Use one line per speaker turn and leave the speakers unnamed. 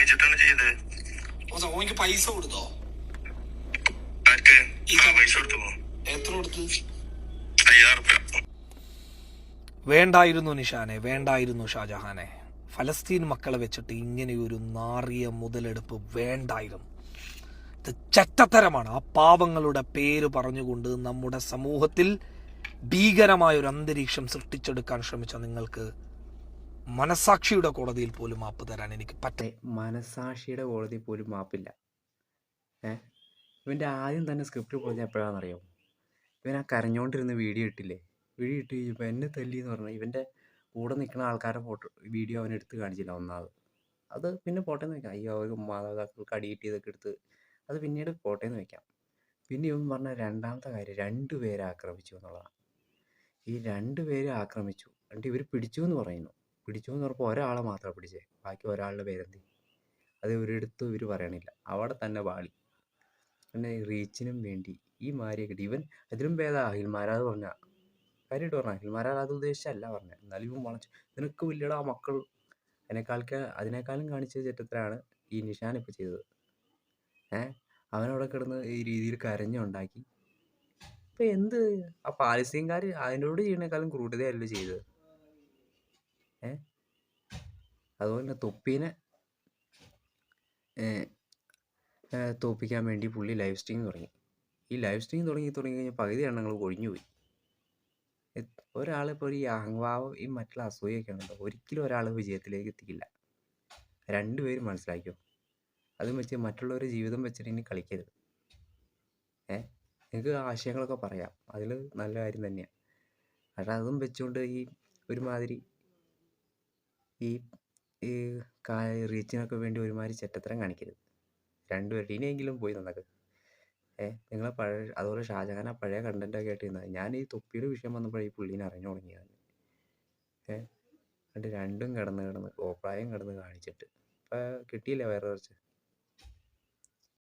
സമ്മതിച്ചിട്ടാണ് ചെയ്തത്.
ഓനിക്ക് പൈസ കൊടുത്തോ?
ആർക്ക്? പൈസ കൊടുത്തു.
എത്ര കൊടുത്തു?
5000
വേണ്ടായിരുന്നു നിഷാനെ, വേണ്ടായിരുന്നു ഷാജഹാനെ. ഫലസ്തീൻ മക്കളെ വെച്ചിട്ട് ഇങ്ങനെയൊരു നാറിയ മുതലെടുപ്പ് വേണ്ടായിരുന്നു. ഇത് ചെറ്റത്തരമാണ്. ആ പാവങ്ങളുടെ പേര് പറഞ്ഞുകൊണ്ട് നമ്മുടെ സമൂഹത്തിൽ ഭീകരമായൊരു അന്തരീക്ഷം സൃഷ്ടിച്ചെടുക്കാൻ ശ്രമിച്ച നിങ്ങൾക്ക് മനസാക്ഷിയുടെ കോടതിയിൽ പോലും മാപ്പ് തരാൻ എനിക്ക്
മനസാക്ഷിയുടെ കോടതിയിൽ പോലും മാപ്പില്ല. ഇവൻ്റെ ആദ്യം തന്നെ സ്ക്രിപ്റ്റ് പറഞ്ഞാൽ എപ്പോഴാണെന്നറിയാമോ? ഇവൻ ആ കരഞ്ഞുകൊണ്ടിരുന്ന വീഡിയോ ഇട്ടില്ലേ? വീഡിയോ ഇട്ട് കഴിഞ്ഞപ്പോൾ എന്നെ തല്ലി എന്ന് പറഞ്ഞാൽ ഇവൻ്റെ കൂടെ നിൽക്കുന്ന ആൾക്കാരുടെ വീഡിയോ അവൻ എടുത്ത് കാണിച്ചില്ല ഒന്നാമത്. അത് പിന്നെ പോട്ടേന്ന് വെക്കാം. അയ്യോ അവർ മാതാപിതാക്കൾക്ക് അടി കിട്ടിയതൊക്കെ എടുത്ത് അത് പിന്നീട് പോട്ടേന്ന് വെക്കാം. പിന്നെ ഇവൻ പറഞ്ഞ രണ്ടാമത്തെ കാര്യം 2 പേരെ ആക്രമിച്ചു എന്നുള്ളതാണ്. ഈ 2 പേരെ ആക്രമിച്ചു എന്നിട്ട് ഇവർ പിടിച്ചു എന്ന് പറയുന്നു. പിടിച്ചു എന്ന് പറഞ്ഞപ്പോൾ ഒരാളെ മാത്രമാണ് പിടിച്ചേ, ബാക്കി ഒരാളുടെ പേരെന്തി അത് ഇവരെടുത്ത് ഇവർ പറയണില്ല. അവിടെ തന്നെ പാളി. പിന്നെ റീച്ചിനും വേണ്ടി ഈ മാരിയെ കിട്ടി. ഇവൻ അതിലും ഭേദം അഖിൽമാരാത് പറഞ്ഞ കാര്യമായിട്ട് പറഞ്ഞ അഖിൽമാരാത് അത് ഉദ്ദേശിച്ചല്ല പറഞ്ഞത്. എന്നാലും ഇവൻ വളച്ചു. നിനക്ക് വലിയടാ മക്കൾ. അതിനേക്കാളും കാണിച്ച ചെറ്റത്തിലാണ് ഈ നിഷാൻ ഇപ്പോൾ ചെയ്തത്. അവനവിടെ കിടന്ന് ഈ രീതിയിൽ കരഞ്ഞുണ്ടാക്കി. ഇപ്പം എന്ത് ആ പാലസ്തീൻകാർ അതിനോട് ചെയ്യുന്നതിനേക്കാളും ക്രൂരതയല്ലോ ചെയ്തത്. അതുപോലെ തന്നെ തൊപ്പീനെ തോൽപ്പിക്കാൻ വേണ്ടി പുള്ളി ലൈവ് സ്ട്രീം തുടങ്ങി. ഈ ലൈവ് സ്ട്രീം തുടങ്ങി കഴിഞ്ഞാൽ പകുതി എണ്ണങ്ങൾ ഒഴിഞ്ഞുപോയി. ഒരാളിപ്പോൾ ഈ അഹംഭാവം ഈ മറ്റുള്ള അസൂയൊക്കെ ഉണ്ടോ, ഒരിക്കലും ഒരാൾ വിജയത്തിലേക്ക് എത്തിക്കില്ല. 2 പേരും മനസ്സിലാക്കിയോ? അതും വെച്ച് മറ്റുള്ളവരുടെ ജീവിതം വെച്ചിട്ട് ഇനി കളിക്കരുത്. നിങ്ങൾക്ക് ആശയങ്ങളൊക്കെ പറയാം, അതിൽ നല്ല കാര്യം തന്നെയാണ്. പക്ഷേ അതും വെച്ചുകൊണ്ട് ഈ ഒരുമാതിരി ഈ റീച്ചിനൊക്കെ വേണ്ടി ഒരുമാതിരി ചെറ്റത്തരം കാണിക്കരുത്. 2 പേരുടെ ഇനിയെങ്കിലും പോയി നന്നാക്കുക. നിങ്ങളെ പഴയ അതുപോലെ ഷാജഹാൻ ആ പഴയ കണ്ടൻറ്റൊക്കെ ആയിട്ട് ഇരുന്നത്. ഞാൻ ഈ തൊപ്പിയുടെ വിഷയം വന്നപ്പോഴാണ് ഈ പുള്ളീനെ അറിഞ്ഞു തുടങ്ങിയത്. എന്നിട്ട് രണ്ടും കിടന്ന് കോപ്രായം കിടന്ന് കാണിച്ചിട്ട് ഇപ്പം കിട്ടിയില്ല വേറെ കുറച്ച്